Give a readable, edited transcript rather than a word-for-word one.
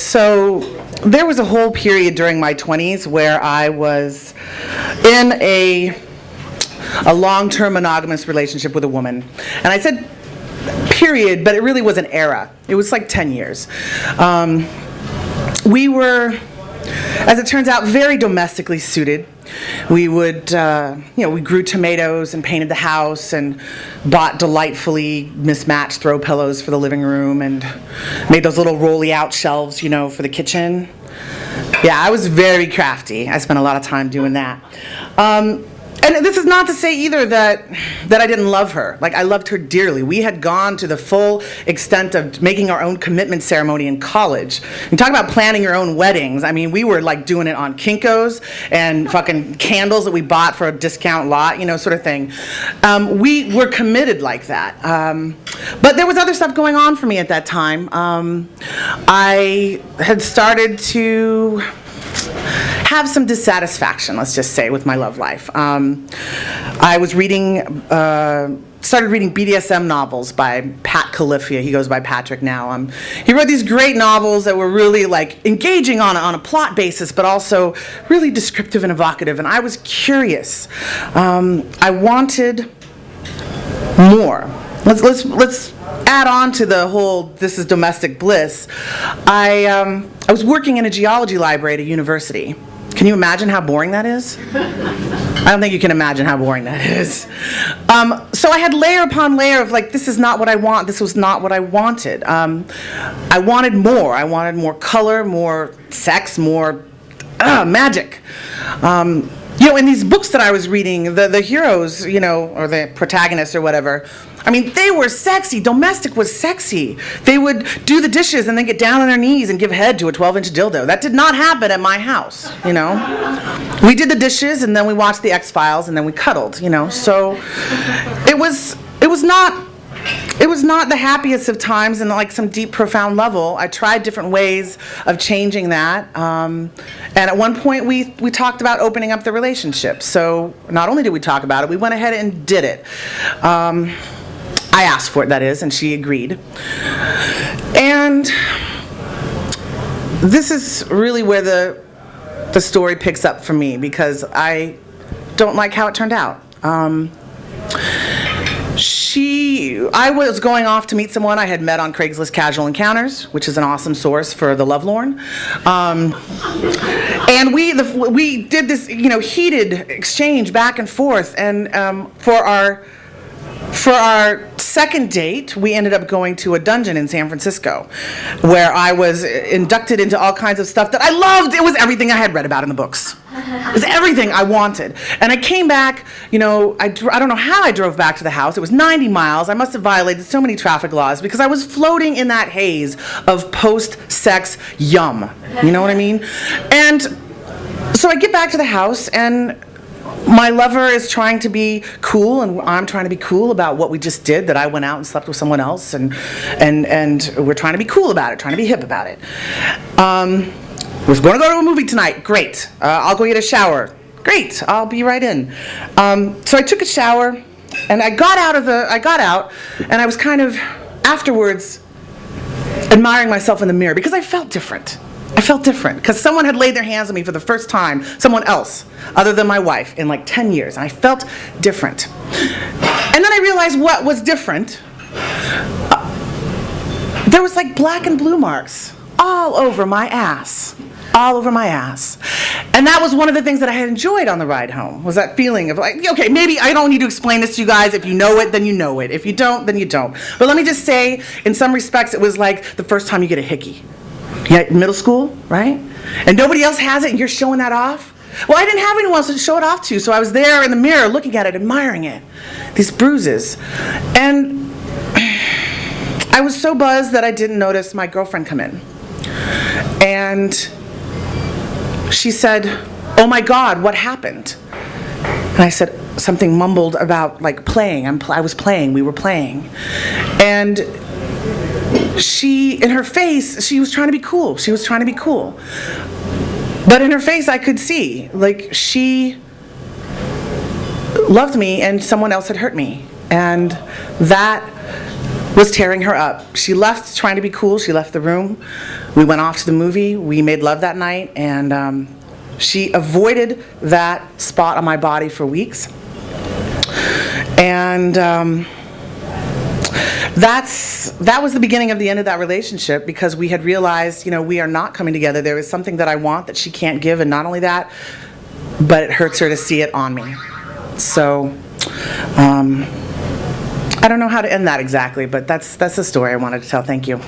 So there was a whole period during my 20s where I was in a long-term monogamous relationship with a woman. And I said period, but it really was an era. It was like 10 years. We were, as it turns out, very domestically suited. We would, we grew tomatoes and painted the house and bought delightfully mismatched throw pillows for the living room and made those little rolly-out shelves, for the kitchen. Yeah, I was very crafty. I spent a lot of time doing that. And this is not to say either that I didn't love her. Like, I loved her dearly. We had gone to the full extent of making our own commitment ceremony in college. And talk about planning your own weddings. I mean, we were like doing it on Kinko's and fucking candles that we bought for a discount lot, sort of thing. We were committed like that. But there was other stuff going on for me at that time. I had started to have some dissatisfaction, let's just say, with my love life. I was started reading BDSM novels by Pat Califia. He goes by Patrick now. He wrote these great novels that were really like engaging on a plot basis, but also really descriptive and evocative. And I was curious. I wanted more. Let's add on to the whole "this is domestic bliss." I was working in a geology library at a university. Can you imagine how boring that is? I don't think you can imagine how boring that is. So I had layer upon layer of like, this is not what I want. This was not what I wanted. I wanted more. I wanted more color, more sex, more magic. In these books that I was reading, the heroes, or the protagonists or whatever, I mean, they were sexy. Domestic was sexy. They would do the dishes and then get down on their knees and give head to a 12-inch dildo. That did not happen at my house, We did the dishes and then we watched the X-Files and then we cuddled, So it was not the happiest of times, and like some deep, profound level. I tried different ways of changing that. And at one point, we talked about opening up the relationship. So not only did we talk about it, we went ahead and did it. I asked for it, that is, and she agreed. And this is really where the story picks up for me, because I don't like how it turned out. I was going off to meet someone I had met on Craigslist Casual Encounters, which is an awesome source for the lovelorn. And we did this, heated exchange back and forth. And for our second date, we ended up going to a dungeon in San Francisco, where I was inducted into all kinds of stuff that I loved. It was everything I had read about in the books. It was everything I wanted. And I came back, I don't know how I drove back to the house. It was 90 miles. I must have violated so many traffic laws because I was floating in that haze of post-sex yum. You know what I mean? And so I get back to the house, and my lover is trying to be cool, and I'm trying to be cool about what we just did, that I went out and slept with someone else, and we're trying to be cool about it, trying to be hip about it. We're going to go to a movie tonight. Great. I'll go get a shower. Great. I'll be right in. So I took a shower, and I got out, and I was kind of afterwards admiring myself in the mirror because I felt different. I felt different because someone had laid their hands on me for the first time, someone else other than my wife, in like 10 years, and I felt different. And then I realized what was different. There was like black and blue marks all over my ass. All over my ass. And that was one of the things that I had enjoyed on the ride home, was that feeling of like, okay, maybe I don't need to explain this to you guys. If you know it, then you know it. If you don't, then you don't. But let me just say, in some respects, it was like the first time you get a hickey. Yeah, middle school, right? And nobody else has it, and you're showing that off. Well, I didn't have anyone else to show it off to, so I was there in the mirror looking at it, admiring it. These bruises. And I was so buzzed that I didn't notice my girlfriend come in. And she said, "Oh my God, what happened?" And I said, something mumbled about like playing. I was playing, we were playing. And in her face, she was trying to be cool. She was trying to be cool. But in her face, I could see, like, she loved me and someone else had hurt me. And that was tearing her up. She left trying to be cool. She left the room. We went off to the movie. We made love that night, and she avoided that spot on my body for weeks. And that was the beginning of the end of that relationship, because we had realized, we are not coming together. There is something that I want that she can't give, and not only that, but it hurts her to see it on me. So, I don't know how to end that exactly, but that's the story I wanted to tell. Thank you.